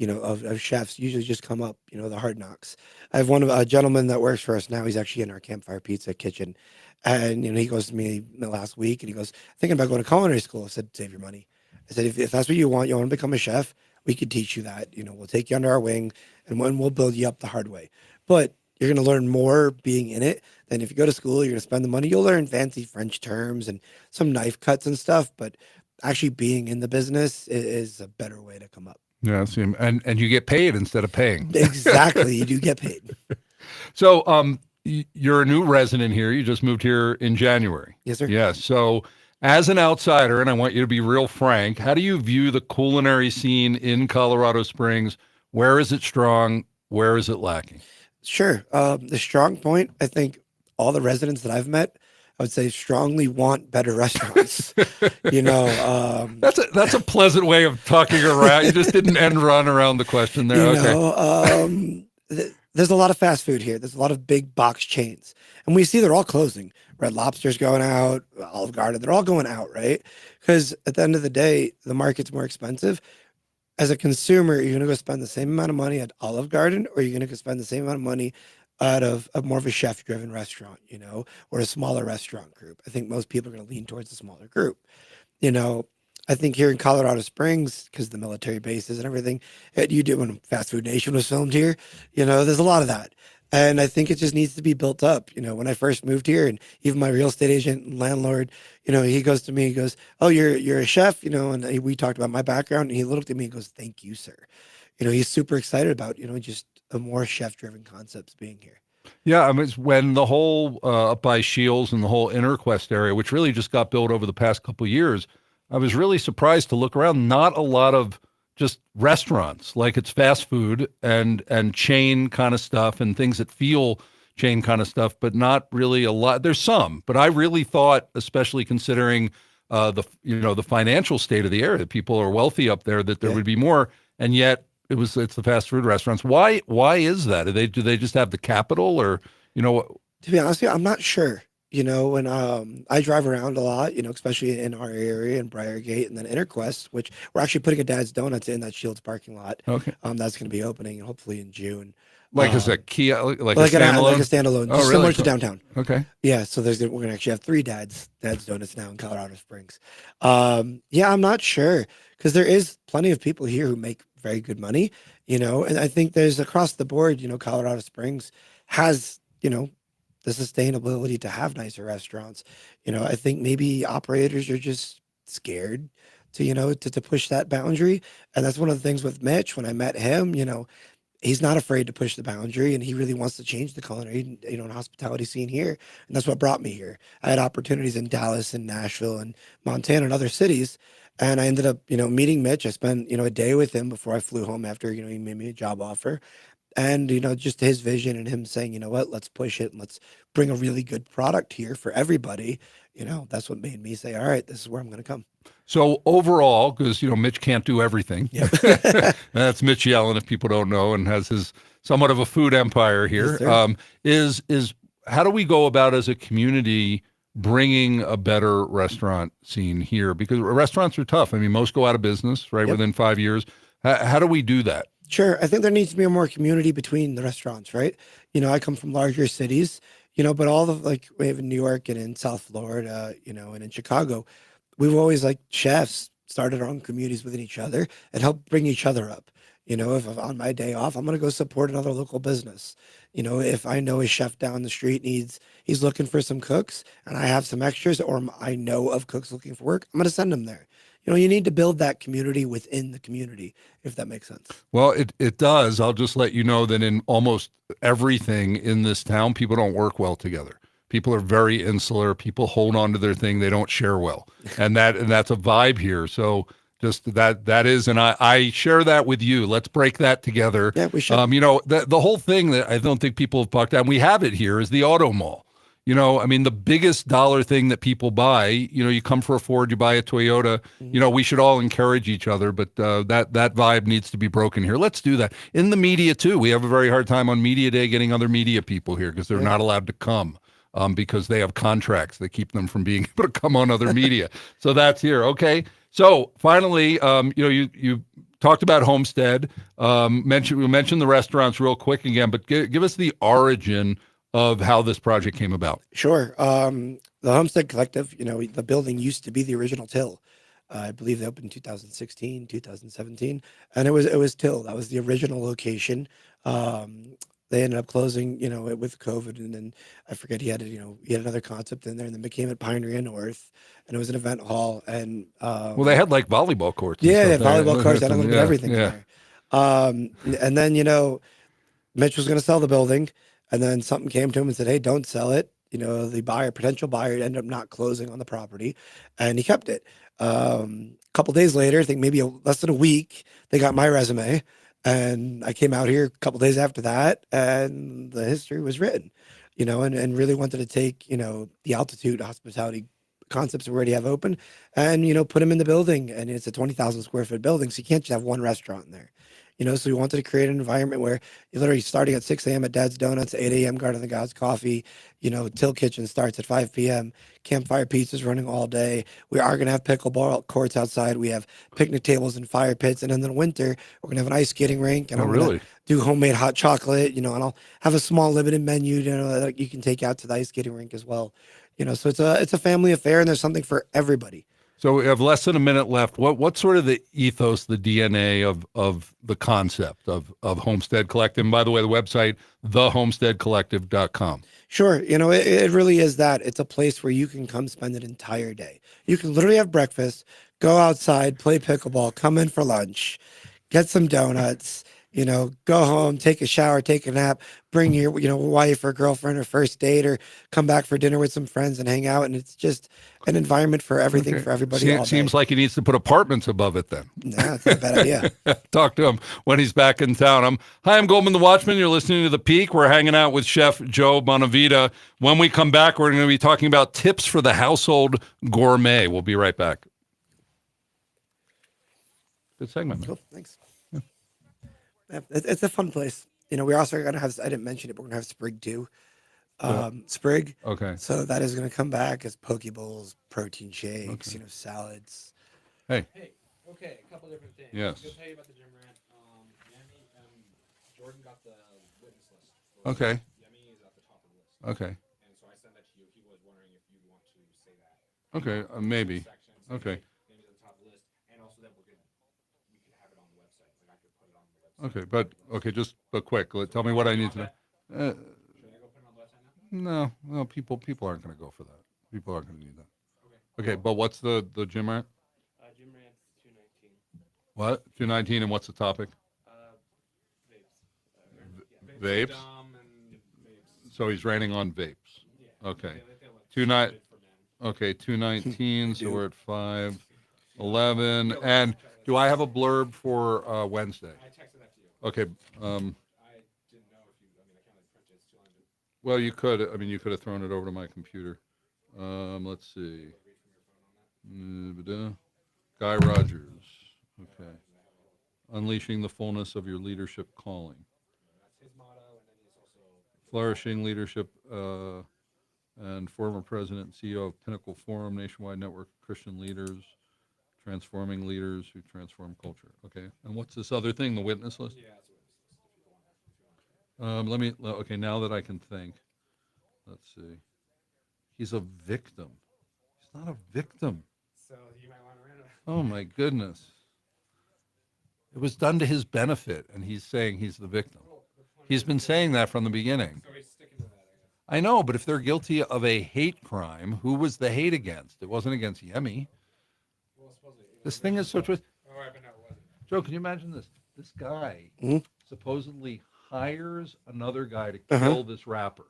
of chefs usually just come up, the hard knocks. I have a gentleman that works for us now. He's actually in our Campfire Pizza kitchen. And, he goes to me last week and he goes, thinking about going to culinary school. I said, save your money. I said, if that's what you want to become a chef, we could teach you that. We'll take you under our wing and we'll build you up the hard way. But you're going to learn more being in it than if you go to school. You're going to spend the money. You'll learn fancy French terms and some knife cuts and stuff. But actually being in the business is a better way to come up. Yeah, and you get paid instead of paying. Exactly. You do get paid. So you're a new resident here. You just moved here in January. Yes, sir. Yeah. So as an outsider, and I want you to be real frank, how do you view the culinary scene in Colorado Springs? Where is it strong? Where is it lacking? Sure. The strong point, I think all the residents that I've met, I would say strongly want better restaurants. That's a pleasant way of talking around. You just didn't end run around the question there. There's a lot of fast food here. There's a lot of big box chains, and we see they're all closing. Red Lobster's going out, Olive Garden, they're all going out, right? Because at the end of the day, the market's more expensive. As a consumer, you're going to go spend the same amount of money at Olive Garden, or you're going to go spend the same amount of money out of more of a chef-driven restaurant, or a smaller restaurant group. I think most people are going to lean towards the smaller group. I think here in Colorado Springs, because the military bases and everything, you did when Fast Food Nation was filmed here, there's a lot of that. And I think it just needs to be built up. When I first moved here, and even my real estate agent and landlord, he goes to me, he goes, "Oh, you're a chef," and we talked about my background, and he looked at me and goes, "Thank you, sir." He's super excited about, just a more chef-driven concepts being here. Yeah, I mean, it's when the whole up by Shields and the whole Interquest area, which really just got built over the past couple of years, I was really surprised to look around. Not a lot of just restaurants, like it's fast food and chain kind of stuff and things that feel chain kind of stuff, but not really a lot. There's some, but I really thought, especially considering the financial state of the area, that people are wealthy up there, that there would be more, and yet it's the fast food restaurants. Why is that? Do they just have the capital, or To be honest with you, I'm not sure. When I drive around a lot, especially in our area in Briargate and then Interquest, which we're actually putting a Dad's Donuts in that Shields parking lot. Okay. That's going to be opening hopefully in June. Like is a kiosk, like a like standalone? like a standalone, Oh, really? similar to downtown. Okay. Yeah, so we're going to actually have 3 Dad's Donuts now in Colorado Springs. Yeah, I'm not sure, because there is plenty of people here who make very good money, and I think there's across the board, Colorado Springs has, the sustainability to have nicer restaurants. I think maybe operators are just scared to, to push that boundary. And that's one of the things with Mitch. When I met him, he's not afraid to push the boundary, and he really wants to change the culinary, and hospitality scene here. And that's what brought me here. I had opportunities in Dallas and Nashville and Montana and other cities. And I ended up, meeting Mitch. I spent, a day with him before I flew home after, he made me a job offer. And, just his vision and him saying, what, let's push it and let's bring a really good product here for everybody. That's what made me say, all right, this is where I'm going to come. So overall, because, Mitch can't do everything. Yep. That's Mitch Yellen, if people don't know, and has his somewhat of a food empire here. Yes, Is how do we go about as a community bringing a better restaurant scene here? Because restaurants are tough. I mean, most go out of business, right, within 5 years. How do we do that? Sure. I think there needs to be more community between the restaurants, right? I come from larger cities, but all the, we have in New York and in South Florida, and in Chicago, we've always, chefs started our own communities within each other and helped bring each other up. If on my day off, I'm going to go support another local business. If I know a chef down the street he's looking for some cooks and I have some extras, or I know of cooks looking for work, I'm going to send them there. You need to build that community within the community, if that makes sense. Well, it does. I'll just let you know that in almost everything in this town, people don't work well together. People are very insular. People hold on to their thing. They don't share well. And that's a vibe here. So just that is, and I share that with you. Let's break that together. Yeah, we should. The whole thing that I don't think people have talked about, and we have it here, is the auto mall. I mean, the biggest dollar thing that people buy, you come for a Ford, you buy a Toyota, we should all encourage each other, but that vibe needs to be broken here. Let's do that. In the media, too. We have a very hard time on media day getting other media people here because they're not allowed to come because they have contracts that keep them from being able to come on other media. So that's here. Okay. So finally, you talked about Homestead. We mentioned the restaurants real quick again, but give us the origin of how this project came about. Sure. The Homestead Collective, the building used to be the original Till. I believe they opened in 2016, 2017, and it was Till. That was the original location. They ended up closing, with COVID, and then I forget he had another concept in there, and then became at Pinery North, and it was an event hall. And well, they had like volleyball courts. Yeah, they had volleyball courts. They had a little bit of everything in there. And then Mitch was going to sell the building, and then something came to him and said, "Hey, don't sell it." The potential buyer, ended up not closing on the property, and he kept it. A couple days later, I think maybe less than a week, they got my resume, and I came out here a couple days after that, and the history was written. And really wanted to take the altitude hospitality concepts we already have open, and put them in the building. And it's a 20,000 square foot building, so you can't just have one restaurant in there. So we wanted to create an environment where you're literally starting at 6 a.m. at Dad's Donuts, 8 a.m. Garden of the Gods Coffee, Till Kitchen starts at 5 p.m. Campfire Pizza's running all day. We are going to have pickleball courts outside. We have picnic tables and fire pits. And in the winter, we're going to have an ice skating rink. And I'm going to do homemade hot chocolate, and I'll have a small limited menu, that you can take out to the ice skating rink as well. So it's a family affair, and there's something for everybody. So we have less than a minute left. What's sort of the ethos, the DNA of the concept of Homestead Collective? And by the way, the website, thehomesteadcollective.com. Sure. It really is that. It's a place where you can come spend an entire day. You can literally have breakfast, go outside, play pickleball, come in for lunch, get some donuts, go home, take a shower, take a nap, bring your, wife or girlfriend or first date, or come back for dinner with some friends and hang out. And it's just an environment for everything, for everybody. All day. Seems like he needs to put apartments above it then. Nah, that's not a bad idea. Talk to him when he's back in town. I'm Goldman the Watchman. You're listening to The Peak. We're hanging out with Chef Joe Bonavita. When we come back, we're going to be talking about tips for the household gourmet. We'll be right back. Good segment, man. Cool. Thanks. Yeah, it's a fun place. We're also going to have, I didn't mention it, but we're going to have Sprig too. Sprig. Okay. So that is going to come back as poke bowls, protein shakes, salads. Hey. Okay, a couple different things. Yes. I'll tell you about the gym rant. Jordan got the witness list. Okay. Yemi is at the top of the list. Okay. And so I sent that to you. He was wondering if you want to say that. Okay. Maybe. Sections, Okay. Yemi's at the top of the list, and also that we could have it on the website. Like I could put it on the website. Okay, just quick. Tell me what I need to know. Should I go put it on the website now? No, people aren't going to go for that. People aren't going to need that. Okay, but what's the gym rant? Gym rant's 219. What? 219, and what's the topic? Vapes. Vapes? Dumb and vapes. So he's ranting on vapes. Yeah. Okay. They look 219. stupid for men. Okay, 219. So we're at 511. And do I have a blurb for Wednesday? I texted that to you. Okay. I didn't know if you. I can't print it. It's 200. Well, you could. You could have thrown it over to my computer. Let's see. Guy Rogers. Okay. Unleashing the fullness of your leadership calling. That's his motto, and then he's also Flourishing leadership and former president and CEO of Pinnacle Forum, nationwide network of Christian leaders, transforming leaders who transform culture. Okay. And what's this other thing, the witness list? yeah, that's what it is. Okay, now that I can think. Let's see. He's a victim. He's not a victim. So you might want to run it. Oh, my goodness. It was done to his benefit, and he's saying he's the victim. He's been saying that from the beginning. So he's sticking to that, I guess. I know, but if they're guilty of a hate crime, who was the hate against? It wasn't against Yemi. Well, supposedly. This thing is so twisted. Oh, right, but no, it wasn't. Joe, can you imagine this? This guy Mhm. supposedly hires another guy to Uh-huh. kill this rapper.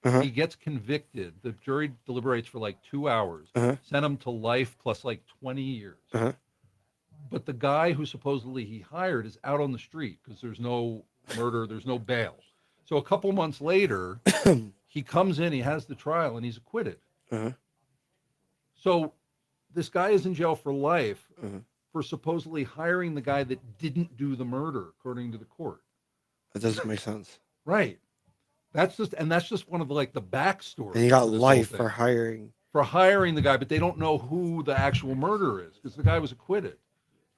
Uh-huh. He gets convicted. The jury deliberates for like 2 hours, Uh-huh. sent him to life plus like 20 years. Uh-huh. But the guy who supposedly he hired is out on the street because there's no murder, there's no bail. So a couple months later, he comes in, he has the trial, and he's acquitted. Uh-huh. So this guy is in jail for life Uh-huh. for supposedly hiring the guy that didn't do the murder, according to the court. That doesn't make sense. Right. That's just one of the backstory. And you got for this life whole for thing. hiring. hiring the guy, but they don't know who the actual murderer is because the guy was acquitted,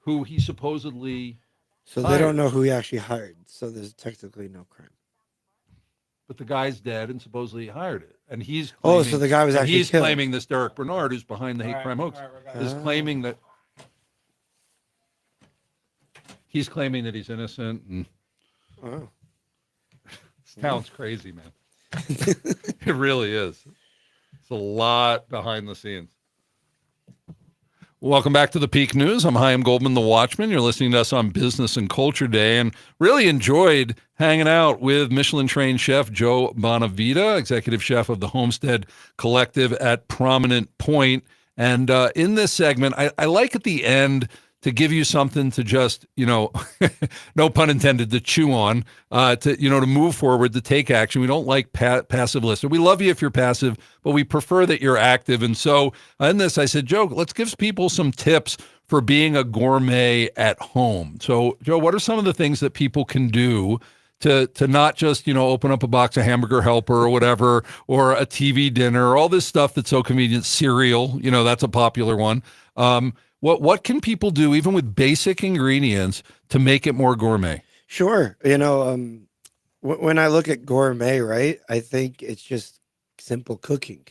who he supposedly. So they don't hired. know who he actually hired. So there's technically no crime. But the guy's dead, and supposedly he hired it, and he's. Oh, Claiming, so the guy was and actually he's killed. claiming this Derek Bernard, who's behind the hate crime hoax, is Ah. claiming that. He's claiming that he's innocent, and Oh. this town's crazy, man. It really is. It's a lot behind the scenes. Welcome back to the Peak News. I'm Chaim Goldman, the Watchman. You're listening to us on Business and Culture Day, and really enjoyed hanging out with Michelin-trained chef Joe Bonavita, executive chef of the Homestead Collective at Prominent Point. And in this segment, I like at the end to give you something to just, no pun intended, to chew on, to move forward, to take action. We don't like passive listeners. We love you if you're passive, but we prefer that you're active. And so in this, I said, Joe, let's give people some tips for being a gourmet at home. So, Joe, what are some of the things that people can do to not just, open up a box of Hamburger Helper or whatever, or a TV dinner, all this stuff that's so convenient, cereal, that's a popular one. What can people do, even with basic ingredients, to make it more gourmet? Sure. When I look at gourmet, right, I think it's just simple cooking.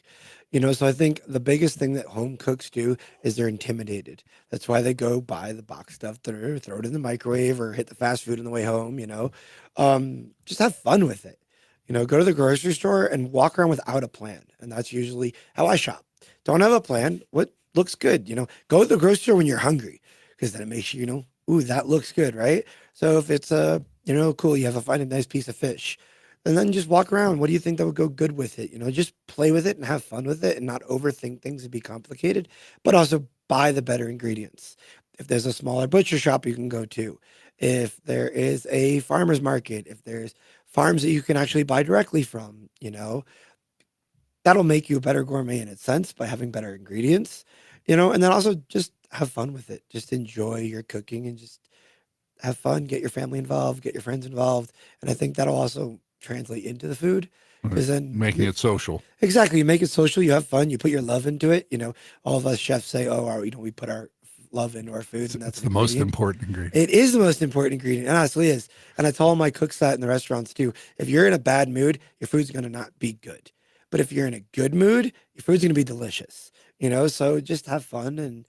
So I think the biggest thing that home cooks do is they're intimidated. That's why they go buy the box stuff, throw it in the microwave or hit the fast food on the way home, Just have fun with it. Go to the grocery store and walk around without a plan. And that's usually how I shop. Don't have a plan. What looks good? Go to the grocery store when you're hungry, because then it makes you, ooh, that looks good, right? So if it's cool, you have to find a nice piece of fish, and then just walk around. What do you think that would go good with it? Just play with it and have fun with it, and not overthink things and be complicated, but also buy the better ingredients. If there's a smaller butcher shop you can go to, if there is a farmer's market, if there's farms that you can actually buy directly from, that'll make you a better gourmet in its sense by having better ingredients, and then also just have fun with it. Just enjoy your cooking and just have fun, get your family involved, get your friends involved. And I think that'll also translate into the food, because then Making it social. exactly, you make it social, you have fun, you put your love into it. All of us chefs say, we put our love into our food, and that's It's the most important ingredient. It is the most important ingredient. It honestly is. And I tell all my cooks that in the restaurants too. If you're in a bad mood, your food's going to not be good. But if you're in a good mood, your food's going to be delicious. So just have fun and,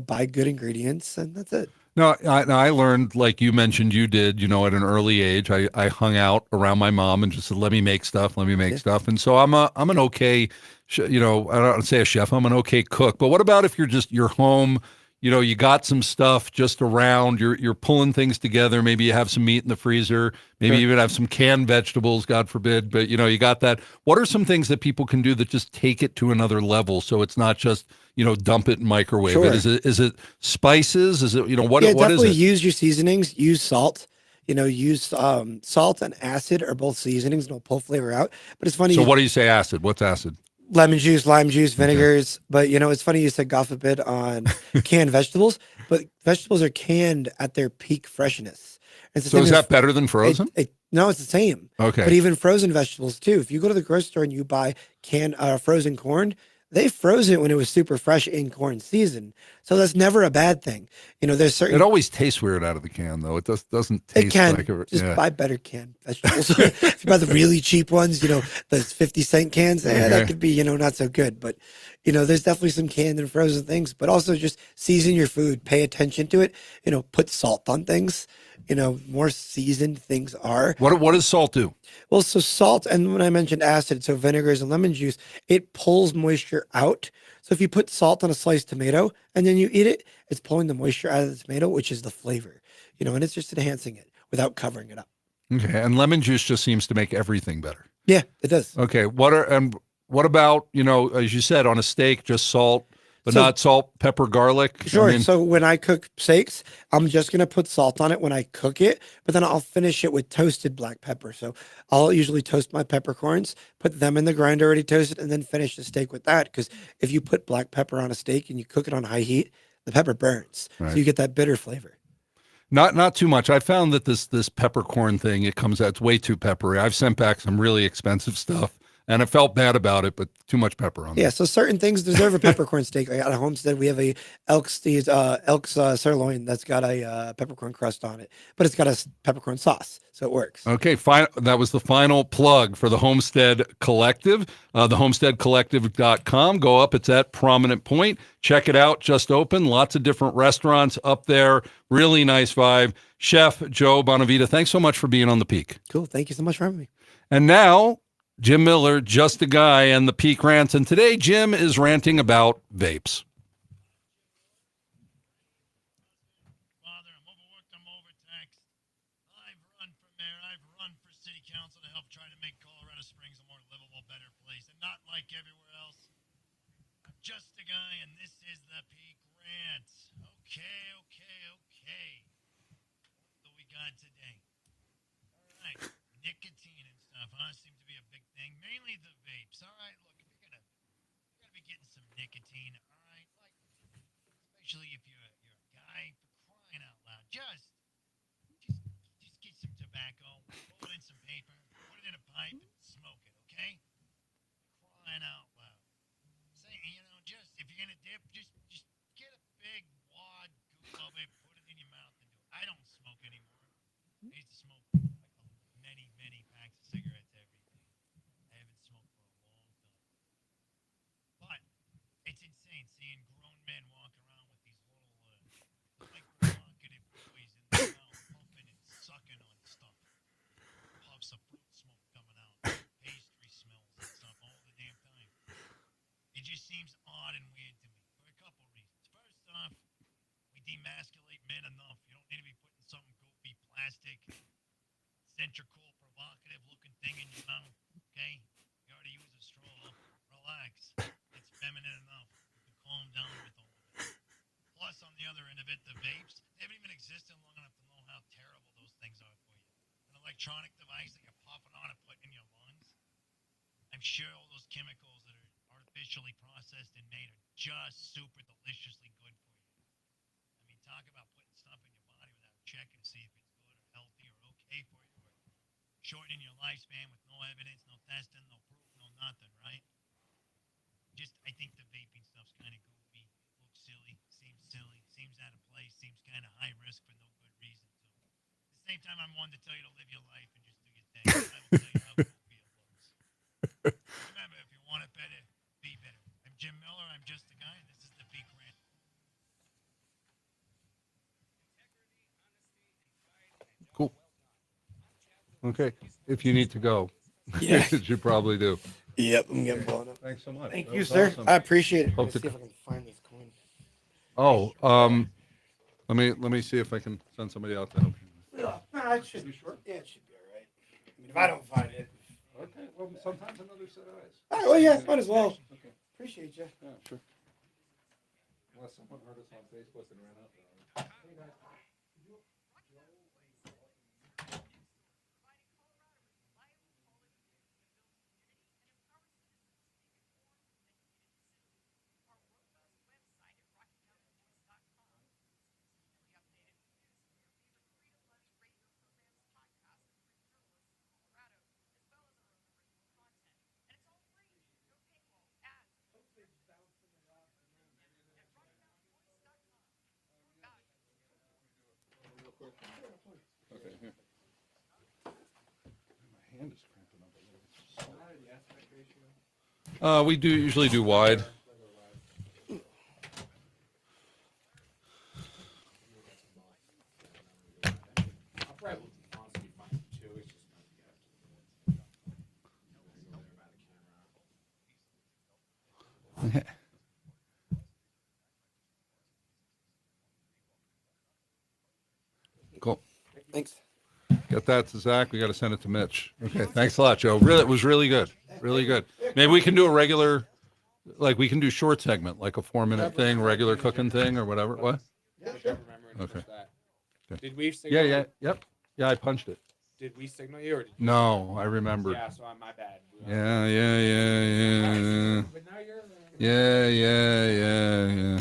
buy good ingredients, and that's it. No, I learned, like you mentioned you did, at an early age. I hung out around my mom and just said, let me make stuff. And so I'm an okay, I don't want to say a chef, I'm an okay cook. But what about if you're home, you got some stuff just around, you're pulling things together. Maybe you have some meat in the freezer, maybe you even have some canned vegetables, God forbid, but you got that. What are some things that people can do that just take it to another level? So it's not just, dump it in microwave. Sure. Is it spices? Is it, what definitely is it? use your seasonings, use salt. Use salt and acid are both seasonings, and it'll pull flavor out. But it's funny. So what do you say acid? What's acid? Lemon juice, lime juice, vinegars. But it's funny you said God forbid on canned vegetables, but vegetables are canned at their peak freshness. It's the So same is as- that better than frozen? No, it's the same. Okay. But even frozen vegetables too. If you go to the grocery store and you buy canned frozen corn, they froze it when it was super fresh in corn season. So that's never a bad thing. There's certain It always tastes weird out of the can, though. It doesn't it taste can like a, just yeah. buy better canned vegetables. If you buy the really cheap ones, the 50-cent cans, that Okay. could be, not so good. But, there's definitely some canned and frozen things, but also just season your food, pay attention to it, put salt on things, more seasoned things are. What does salt do? Well, so salt, and when I mentioned acid, so vinegars and lemon juice, it pulls moisture out. So if you put salt on a sliced tomato and then you eat it, it's pulling the moisture out of the tomato, which is the flavor, and it's just enhancing it without covering it up. Okay, and lemon juice just seems to make everything better. Yeah, it does. Okay, what about, as you said, on a steak, just salt, but So- not salt, pepper, garlic? Sure. I mean, So when I cook steaks, I'm just going to put salt on it when I cook it, but then I'll finish it with toasted black pepper. So I'll usually toast my peppercorns, put them in the grinder already toasted, and then finish the steak with that. Because if you put black pepper on a steak and you cook it on high heat, the pepper burns. Right. So you get that bitter flavor. not too much. I found that this peppercorn thing, it comes out, it's way too peppery. I've sent back some really expensive stuff, and I felt bad about it, but too much pepper on Yeah, there. so certain things deserve a peppercorn steak. Like at a Homestead, we have a elk's sirloin that's got a peppercorn crust on it, but it's got a peppercorn sauce, so it works. Okay, fine. That was the final plug for the Homestead Collective. The homesteadcollective.com. Go up. It's at Prominent Point. Check it out. Just open. Lots of different restaurants up there. Really nice vibe. Chef Joe Bonavita, thanks so much for being on The Peak. Cool. Thank you so much for having me. And now, Jim Miller, Just a Guy, and The Peak Rants. And today, Jim is ranting about vapes. Father, I'm overworked, I'm overtaxed. I've run for mayor, I've run for city council to help try to make Colorado Springs a more livable, better place, and not like everywhere else. I'm just a guy, and this is the Peak Rant. Okay. What do we got today? All right, nicotine and stuff, seem to be a big thing. Mainly the vapes. All right, look, if you're gonna be getting some nicotine. All right, like especially if you're a guy, for crying out loud, just get some tobacco, roll it in some paper, put it in a pipe, and smoke it. Okay? Crying out loud. Say, just if you're gonna dip, just get a big wad goop of it, put it in your mouth, and do it. I don't smoke anymore. I used to smoke like many packs of cigarettes every day. I haven't smoked for a long time. But it's insane seeing grown men walk around with these little, like provocative toys in their mouth, pumping and sucking on stuff. Puffs of fruit smoke coming out, pastry smells and stuff all the damn time. It just seems odd and weird to me for a couple reasons. First off, we demasculate men enough. You don't need to be putting some goofy plastic, centrical, provocative looking thing in your mouth. Okay? You already use a straw. Relax. It's feminine enough. You can calm down with all of it. Plus, on the other end of it, the vapes, they haven't even existed long enough to know how terrible those things are for you. An electronic device that you're popping on and putting in your lungs. I'm sure all those chemicals that are artificially processed and made are just super deliciously good for you. I mean, talk about putting stuff in your body without checking to see if it's good or healthy or okay for you, or shortening your lifespan with no evidence, no testing, no proof, no nothing, right? I think the vaping stuff's kind of goofy, looks silly, seems out of place, seems kind of high risk for no good reason. So, at the same time, I'm one to tell you to live your life and just do your thing. I will tell you how goofy it looks. Remember, if you want it better, be better. I'm Jim Miller. I'm just a guy, and this is the Peak Rant. Cool. Okay. If you need to go, Yeah. you probably do. Yep, I'm getting blown up. Thanks so much. Thank That you, was sir. awesome. I appreciate it. Hope Let's to- see if I can find this coin. Let me see if I can send somebody out to help you. No, it should be short. Yeah, it should be all right. I mean, if I don't find it. Okay. Well, sometimes another set of eyes. All right, well, yeah, might as well. Okay. Appreciate you. Yeah, sure. Unless someone heard us on Facebook and ran out there. Okay, here. My hand is cramping up. We usually do wide. I'll probably honestly be fine too. It's just going to get up to the board. Go there by the camera. Cool. Thanks. Get that to Zach. We got to send it to Mitch. Okay. Thanks a lot, Joe. Really, it was really good. Really good. Maybe we can do a regular, like we can do short segment, like a 4-minute thing, regular cooking thing or whatever. What? Whichever memory Okay. push that. Okay. Did we signal? Yeah. Yep. Yeah, I punched it. Did we signal you or did you? No, I remembered. Yeah, so my bad. Yeah. But now you're Yeah.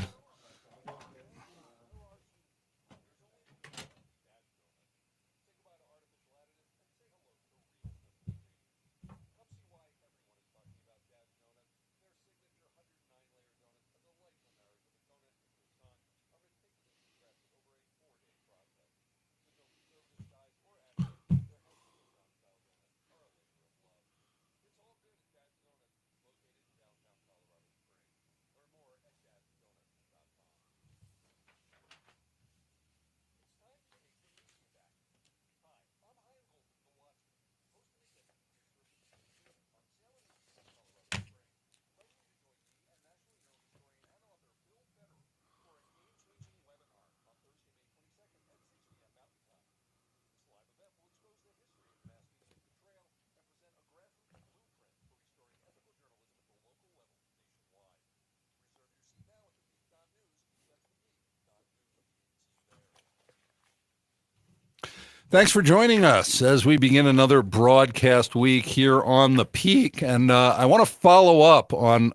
Thanks for joining us as we begin another broadcast week here on the Peak. And I want to follow up on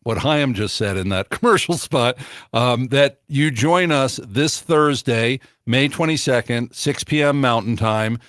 what Chaim just said in that commercial spot, that you join us this Thursday, May 22nd, 6 p.m. Mountain Time.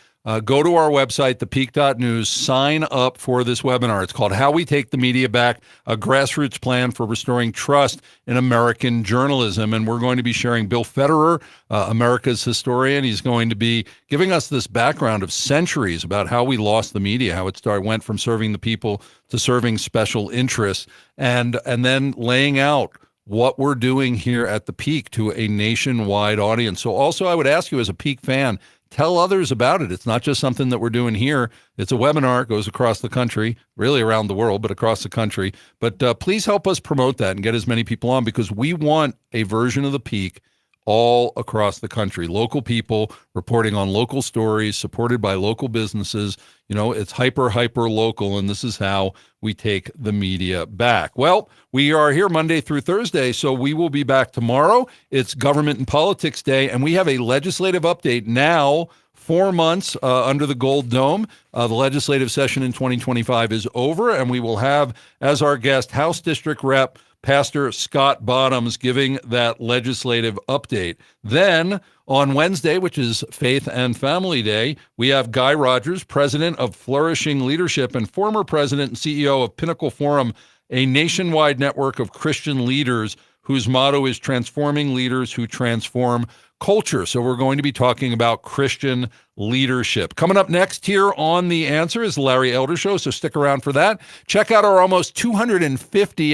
Go to our website, thepeak.news, sign up for this webinar. It's called How We Take the Media Back, a Grassroots Plan for Restoring Trust in American Journalism. And we're going to be sharing Bill Federer, America's historian. He's going to be giving us this background of centuries about how we lost the media, how it went from serving the people to serving special interests, and then laying out what we're doing here at the Peak to a nationwide audience. So also I would ask you as a Peak fan, tell others about it. It's not just something that we're doing here. It's a webinar. It goes across the country, really around the world, but across the country. But please help us promote that and get as many people on, because we want a version of the Peak all across the country. Local people reporting on local stories, supported by local businesses. You know, it's hyper local, and this is how we take the media back. Well, we are here Monday through Thursday, so we will be back tomorrow. It's Government and Politics Day, and we have a legislative update now. 4 months under the Gold Dome. The legislative session in 2025 is over, and we will have as our guest House District Rep Pastor Scott Bottoms giving that legislative update. Then on Wednesday, which is Faith and Family Day, we have Guy Rogers, president of Flourishing Leadership and former president and CEO of Pinnacle Forum, a nationwide network of Christian leaders whose motto is transforming leaders who transform culture. So we're going to be talking about Christian leadership. Coming up next here on The Answer is the Larry Elder Show, so stick around for that. Check out our almost 250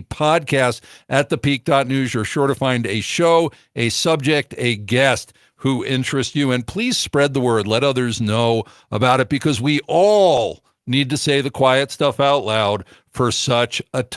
podcasts at thepeak.news. You're sure to find a show, a subject, a guest who interests you. And please spread the word. Let others know about it, because we all need to say the quiet stuff out loud for such a time.